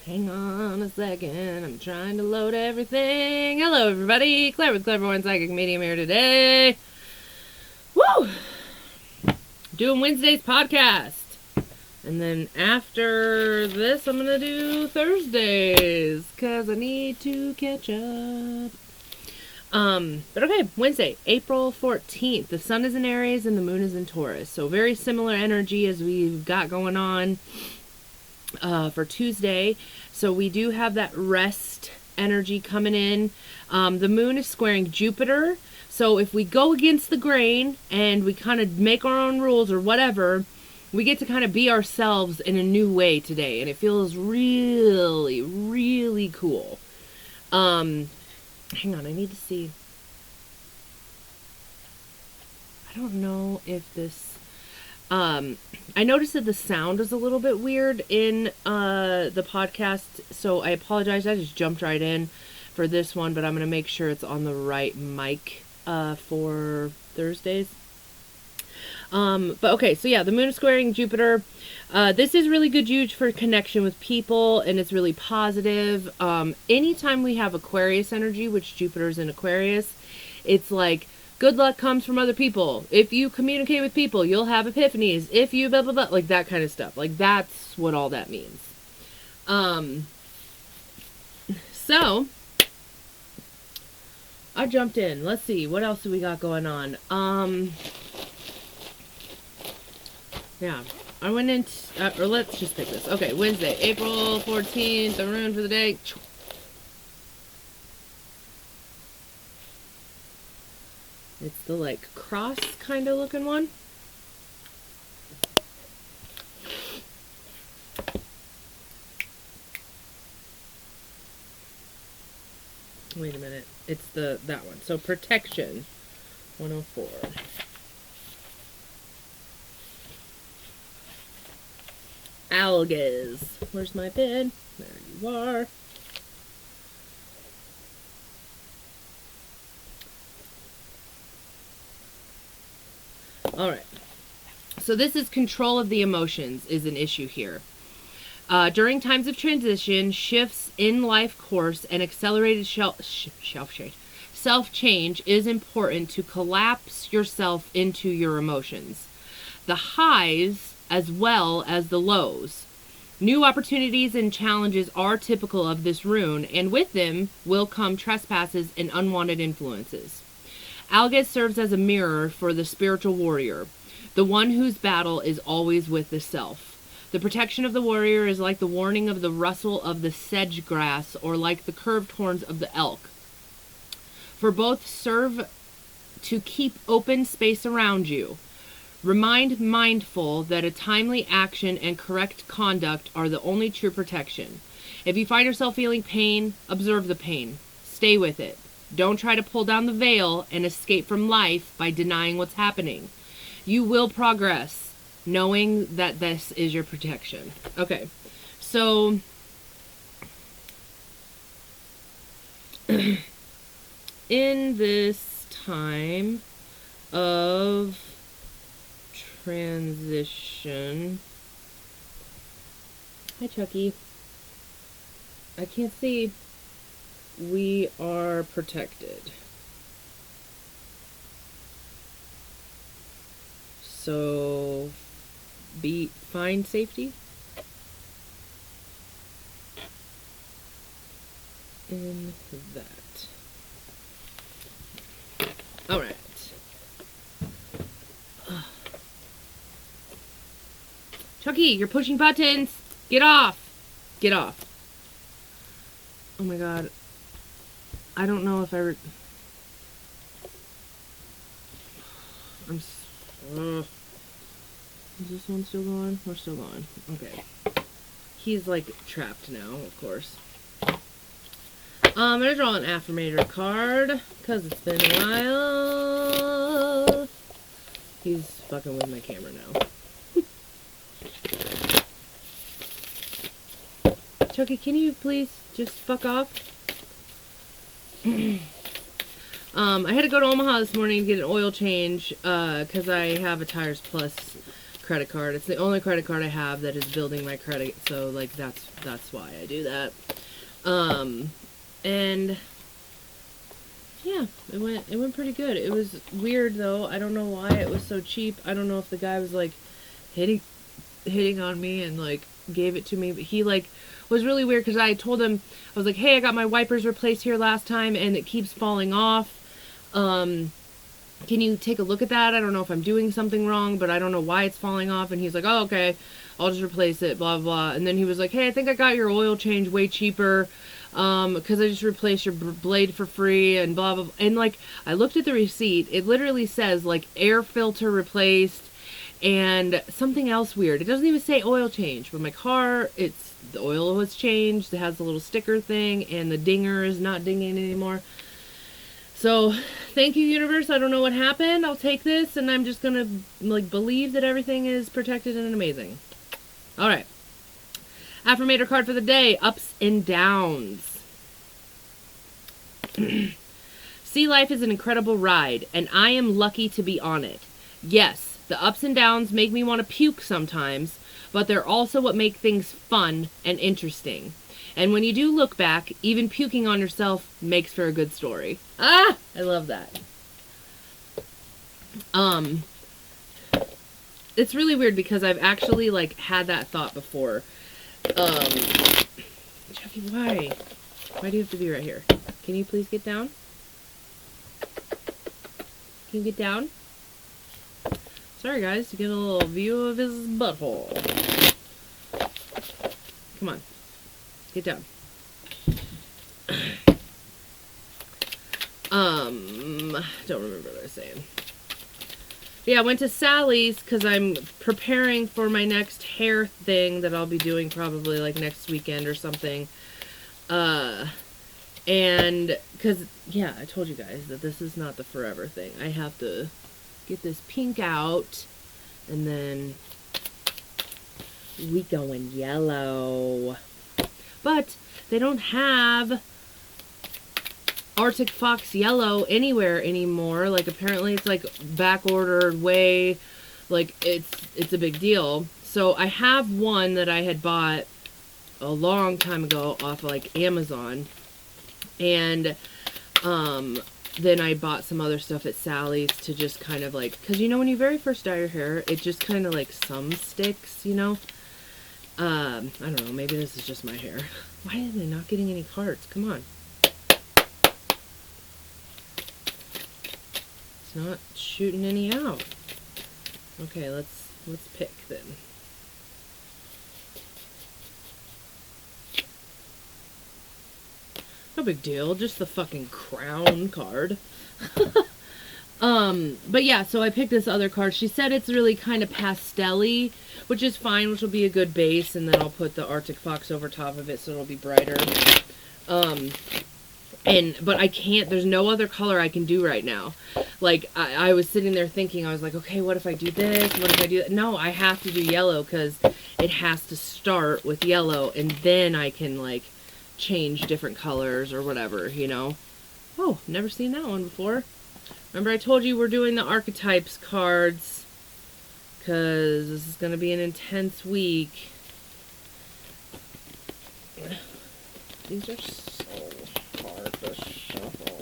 Hang on a second. I'm trying to load everything. Hello, everybody. Claire with Clairvoyant Psychic Medium here today. Woo! Doing Wednesday's podcast. And then after this, I'm going to do Thursdays. Because I need to catch up. But okay, Wednesday, April 14th. The sun is in Aries and the moon is in Taurus. So very similar energy as we've got going on for Tuesday. So we do have that rest energy coming in. The moon is squaring Jupiter. So if we go against the grain and we kind of make our own rules or whatever, we get to kind of be ourselves in a new way today. And it feels really, really cool. Hang on, I need to see. I don't know if this... I noticed that the sound is a little bit weird in the podcast, so I apologize. I just jumped right in for this one, but I'm going to make sure it's on the right mic for Thursdays. But okay, so yeah, the moon is squaring Jupiter. This is really good huge for connection with people, and it's really positive. Anytime we have Aquarius energy, which Jupiter's in Aquarius, it's like good luck comes from other people. If you communicate with people, you'll have epiphanies. If you blah, blah, blah, like that kind of stuff. Like that's what all that means. So I jumped in. Let's see. What else do we got going on? Yeah, I went into, or let's just pick this. Okay, Wednesday, April 14th, the rune for the day. It's the, like, cross kind of looking one. Wait a minute. It's that one. So, protection, 104. Algas. Where's my pen? There you are. All right. So this is control of the emotions is an issue here. During times of transition, shifts in life course, and accelerated self-change is important to collapse yourself into your emotions. The highs as well as the lows. New opportunities and challenges are typical of this rune, and with them will come trespasses and unwanted influences. Algas serves as a mirror for the spiritual warrior, the one whose battle is always with the self. The protection of the warrior is like the warning of the rustle of the sedge grass or like the curved horns of the elk. For both serve to keep open space around you. Remain mindful that a timely action and correct conduct are the only true protection. If you find yourself feeling pain, observe the pain. Stay with it. Don't try to pull down the veil and escape from life by denying what's happening. You will progress, knowing that this is your protection. Okay, so in this time of transition... Hi, Chucky. I can't see. We are protected. So, find safety in that. All right. Chucky, you're pushing buttons. Get off. Get off. Oh my God. I don't know if is this one still going? We're still going. Okay. He's like trapped now, of course. I'm gonna draw an affirmator card because it's been a while. He's fucking with my camera now. Chucky, can you please just fuck off? I had to go to Omaha this morning to get an oil change because I have a Tires Plus credit card. It's the only credit card I have that is building my credit. So like that's why I do that. And yeah, it went pretty good. It was weird though. I don't know why it was so cheap. I don't know if the guy was like hitting on me and like gave it to me, but he like was really weird because I told him, I was like, hey, I got my wipers replaced here last time and it keeps falling off. Can you take a look at that? I don't know if I'm doing something wrong, but I don't know why it's falling off. And he's like, oh, okay, I'll just replace it, blah, blah. And then he was like, hey, I think I got your oil change way cheaper, because I just replaced your blade for free and blah, blah, blah. And like, I looked at the receipt. It literally says like air filter replaced and something else weird. It doesn't even say oil change, but my car, the oil was changed. It has a little sticker thing and the dinger is not dinging anymore. So, thank you, universe. I don't know what happened. I'll take this, and I'm just gonna, like, believe that everything is protected and amazing. All right. Affirmator card for the day. Ups and downs. See life as an incredible ride, and I am lucky to be on it. Yes, the ups and downs make me want to puke sometimes, but they're also what make things fun and interesting. And when you do look back, even puking on yourself makes for a good story. Ah! I love that. It's really weird because I've actually, like, had that thought before. Jeffy, why? Why do you have to be right here? Can you please get down? Can you get down? Sorry, guys, to get a little view of his butthole. Come on. Get down. Don't remember what I was saying. Yeah, I went to Sally's because I'm preparing for my next hair thing that I'll be doing probably like next weekend or something. And because, yeah, I told you guys that this is not the forever thing. I have to get this pink out and then we going yellow. But they don't have Arctic Fox Yellow anywhere anymore. Like, apparently it's, like, back-ordered way. Like, it's a big deal. So, I have one that I had bought a long time ago off, like, Amazon. And, then I bought some other stuff at Sally's to just kind of, like... Because, you know, when you very first dye your hair, it just kind of, like, some sticks, you know? I don't know, maybe this is just my hair. Why am I not getting any cards? Come on. It's not shooting any out. Okay, let's pick then. No big deal, just the fucking crown card. But yeah, so I picked this other card. She said it's really kind of pastel-y, which is fine, which will be a good base, and then I'll put the Arctic Fox over top of it so it'll be brighter. But I can't, there's no other color I can do right now. Like, I was sitting there thinking, I was like, okay, what if I do this? What if I do that? No, I have to do yellow because it has to start with yellow, and then I can, like, change different colors or whatever, you know? Oh, never seen that one before. Remember I told you we're doing the archetypes cards because this is going to be an intense week. These are so hard to shuffle.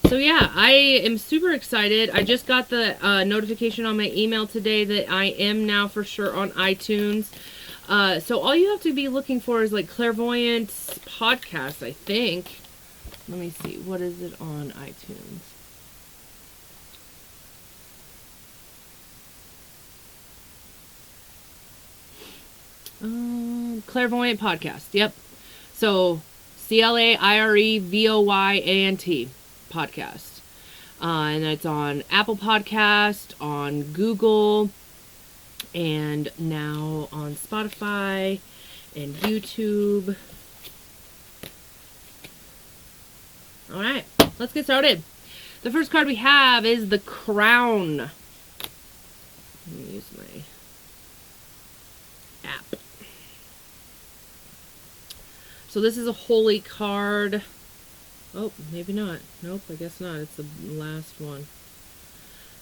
So yeah, I am super excited. I just got the notification on my email today that I am now for sure on iTunes. So all you have to be looking for is like Clairvoyance Podcast, I think. Let me see. What is it on iTunes? Clairvoyant Podcast. Yep. So CLAIREVOYANT podcast. And it's on Apple Podcast, on Google, and now on Spotify and YouTube. All right, let's get started. The first card we have is the Crown. Let me use my app. So this is a holy card. Oh, maybe not. Nope, I guess not. It's the last one.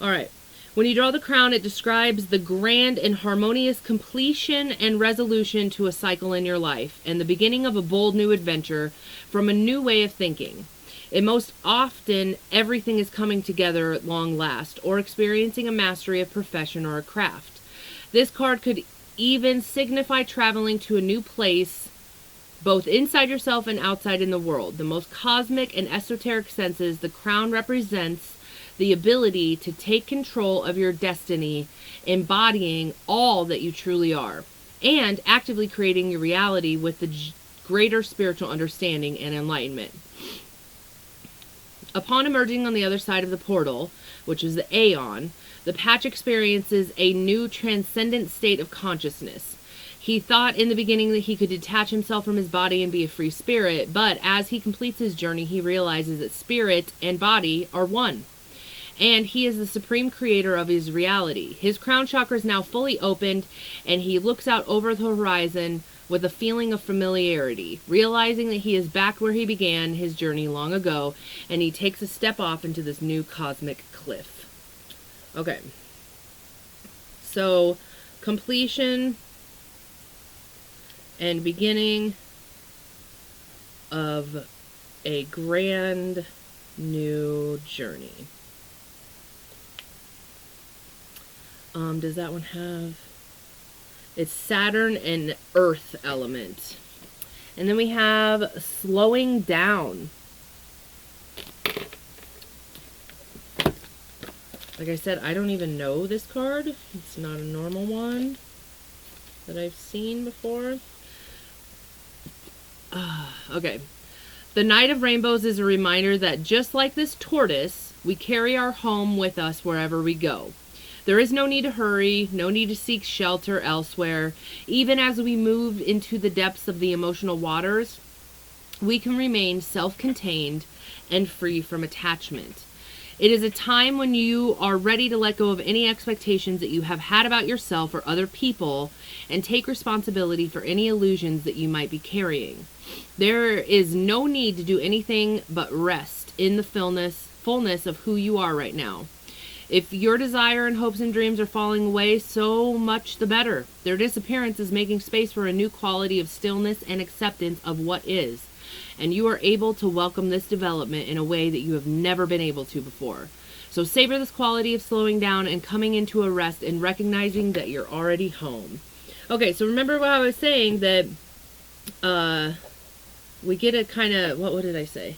All right. When you draw the crown, it describes the grand and harmonious completion and resolution to a cycle in your life and the beginning of a bold new adventure from a new way of thinking. And most often, everything is coming together at long last or experiencing a mastery of profession or a craft. This card could even signify traveling to a new place, both inside yourself and outside in the world. The most cosmic and esoteric senses, the crown represents the ability to take control of your destiny, embodying all that you truly are, and actively creating your reality with the greater spiritual understanding and enlightenment. Upon emerging on the other side of the portal, which is the Aeon, the Patch experiences a new transcendent state of consciousness. He thought in the beginning that he could detach himself from his body and be a free spirit, but as he completes his journey, he realizes that spirit and body are one. And he is the supreme creator of his reality. His crown chakra is now fully opened, and he looks out over the horizon with a feeling of familiarity, realizing that he is back where he began his journey long ago, and he takes a step off into this new cosmic cliff. Okay. So, completion and beginning of a grand new journey. Does that one have... It's Saturn and Earth element. And then we have slowing down. Like I said, I don't even know this card. It's not a normal one that I've seen before. Okay. The Knight of Rainbows is a reminder that just like this tortoise, we carry our home with us wherever we go. There is no need to hurry, no need to seek shelter elsewhere. Even as we move into the depths of the emotional waters, we can remain self-contained and free from attachment. It is a time when you are ready to let go of any expectations that you have had about yourself or other people and take responsibility for any illusions that you might be carrying. There is no need to do anything but rest in the fullness of who you are right now. If your desire and hopes and dreams are falling away, so much the better. Their disappearance is making space for a new quality of stillness and acceptance of what is. And you are able to welcome this development in a way that you have never been able to before. So savor this quality of slowing down and coming into a rest and recognizing that you're already home. Okay, so remember what I was saying, that we get a kind of, what did I say?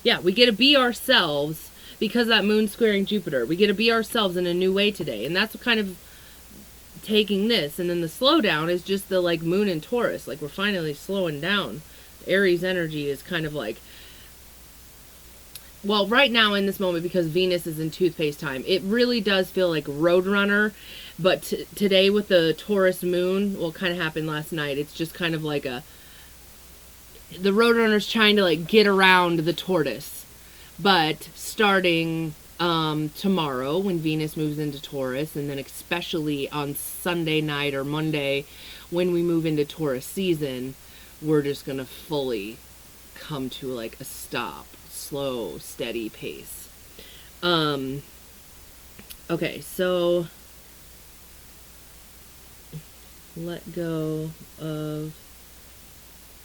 Yeah, we get to be ourselves because of that moon squaring Jupiter. We get to be ourselves in a new way today. And that's kind of taking this. And then the slowdown is just the like moon in Taurus. Like we're finally slowing down. Aries energy is kind of like, well, right now in this moment, because Venus is in toothpaste time, it really does feel like Roadrunner. But today with the Taurus moon, well, it kind of happened last night. It's just kind of like the Roadrunner's trying to like get around the tortoise. But starting tomorrow when Venus moves into Taurus, and then especially on Sunday night or Monday when we move into Taurus season, we're just going to fully come to like a stop, slow, steady pace. Okay, so let go of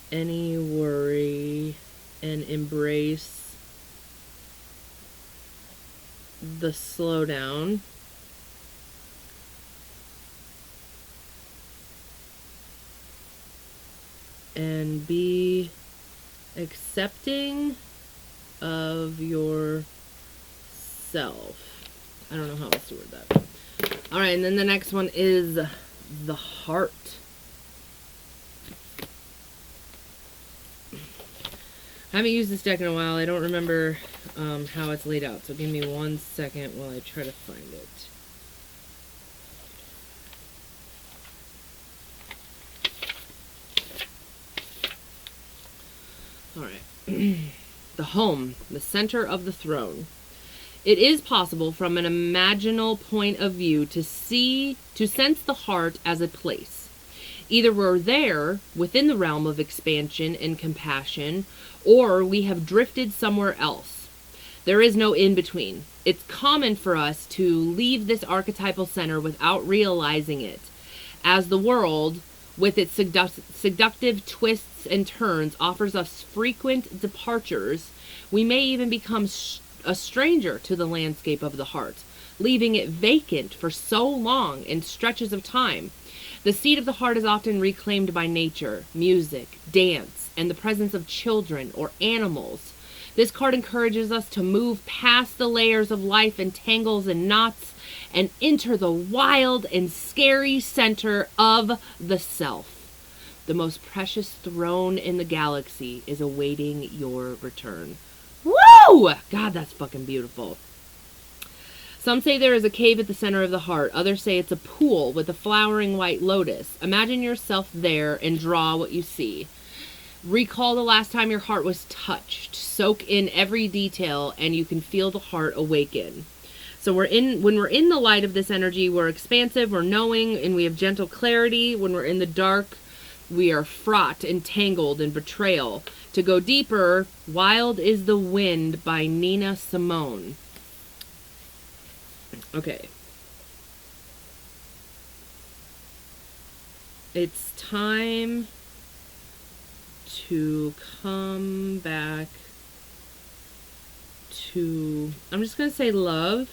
any worry and embrace the slowdown. And be accepting of yourself. I don't know how else to word that. All right, and then the next one is the heart. I haven't used this deck in a while. I don't remember how it's laid out. So give me 1 second while I try to find it. All right. The home, the center of the throne. It is possible from an imaginal point of view to sense the heart as a place. Either we're there within the realm of expansion and compassion, or we have drifted somewhere else. There is no in between. It's common for us to leave this archetypal center without realizing it, as the world, with its seductive twists and turns, offers us frequent departures. We may even become a stranger to the landscape of the heart, leaving it vacant for so long in stretches of time. The seat of the heart is often reclaimed by nature, music, dance, and the presence of children or animals. This card encourages us to move past the layers of life and tangles and knots and enter the wild and scary center of the self. The most precious throne in the galaxy is awaiting your return. Woo! God, that's fucking beautiful. Some say there is a cave at the center of the heart. Others say it's a pool with a flowering white lotus. Imagine yourself there and draw what you see. Recall the last time your heart was touched. Soak in every detail and you can feel the heart awaken. So when we're in the light of this energy, we're expansive, we're knowing, and we have gentle clarity. When we're in the dark, we are fraught, entangled, and betrayal. To go deeper, Wild is the Wind by Nina Simone. Okay. It's time to come back to, I'm just going to say love.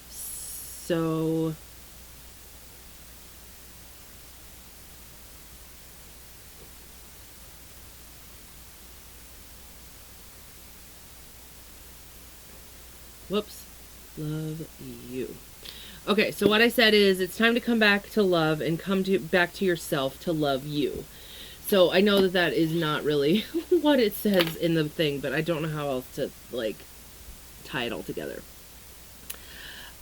So whoops, love you. Okay, so what I said is it's time to come back to love and back to yourself to love you. So I know that is not really what it says in the thing, but I don't know how else to tie it all together.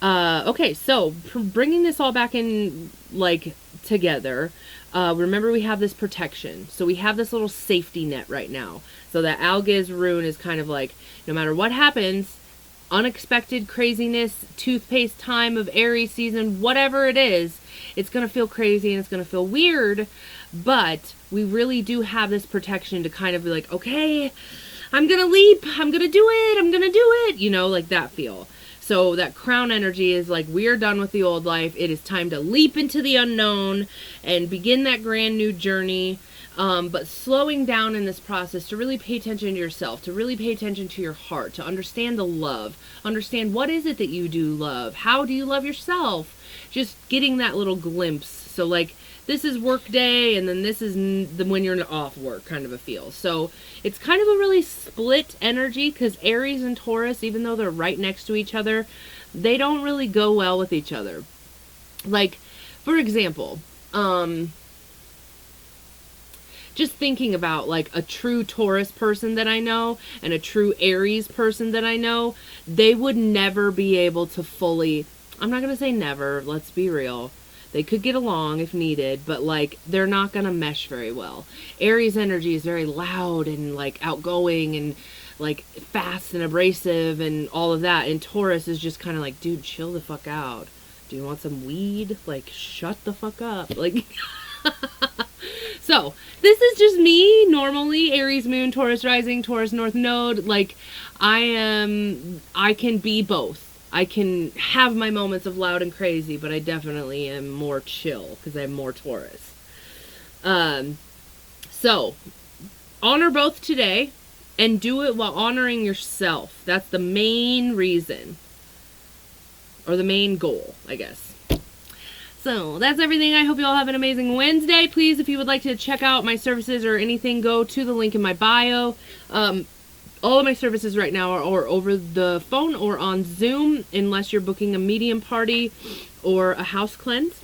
Okay, so bringing this all back in together, remember we have this protection. So we have this little safety net right now. So that Algiz rune is kind of like, no matter what happens, unexpected craziness, toothpaste time of Aries season, whatever it is, it's going to feel crazy and it's going to feel weird, but we really do have this protection to kind of be like, okay, I'm going to leap, I'm going to do it, like that feel. So that crown energy is like, we're done with the old life. It is time to leap into the unknown and begin that grand new journey. But slowing down in this process to really pay attention to yourself, to really pay attention to your heart, to understand the love, understand what is it that you do love, how do you love yourself, just getting that little glimpse. So this is work day and then this is when you're off work kind of a feel. So it's kind of a really split energy because Aries and Taurus, even though they're right next to each other, they don't really go well with each other. For example, just thinking about a true Taurus person that I know and a true Aries person that I know, they would never be able to fully, I'm not going to say never, let's be real. They could get along if needed, but they're not going to mesh very well. Aries energy is very loud and outgoing and fast and abrasive and all of that. And Taurus is just kind of dude, chill the fuck out. Do you want some weed? Shut the fuck up. So, this is just me, normally, Aries moon, Taurus rising, Taurus north node. I can be both. I can have my moments of loud and crazy, but I definitely am more chill, because I'm more Taurus. So, honor both today, and do it while honoring yourself. That's the main reason. Or the main goal, I guess. So, that's everything. I hope you all have an amazing Wednesday. Please, if you would like to check out my services or anything, go to the link in my bio. All of my services right now are over the phone or on Zoom, unless you're booking a medium party or a house cleanse.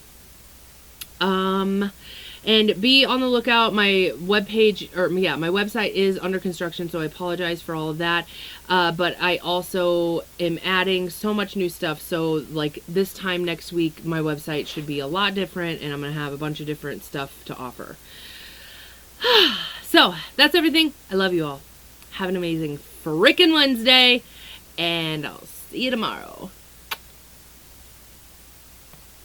And be on the lookout. My webpage, my website is under construction, so I apologize for all of that. But I also am adding so much new stuff. So this time next week, my website should be a lot different, and I'm going to have a bunch of different stuff to offer. So that's everything. I love you all. Have an amazing freaking Wednesday. and I'll see you tomorrow.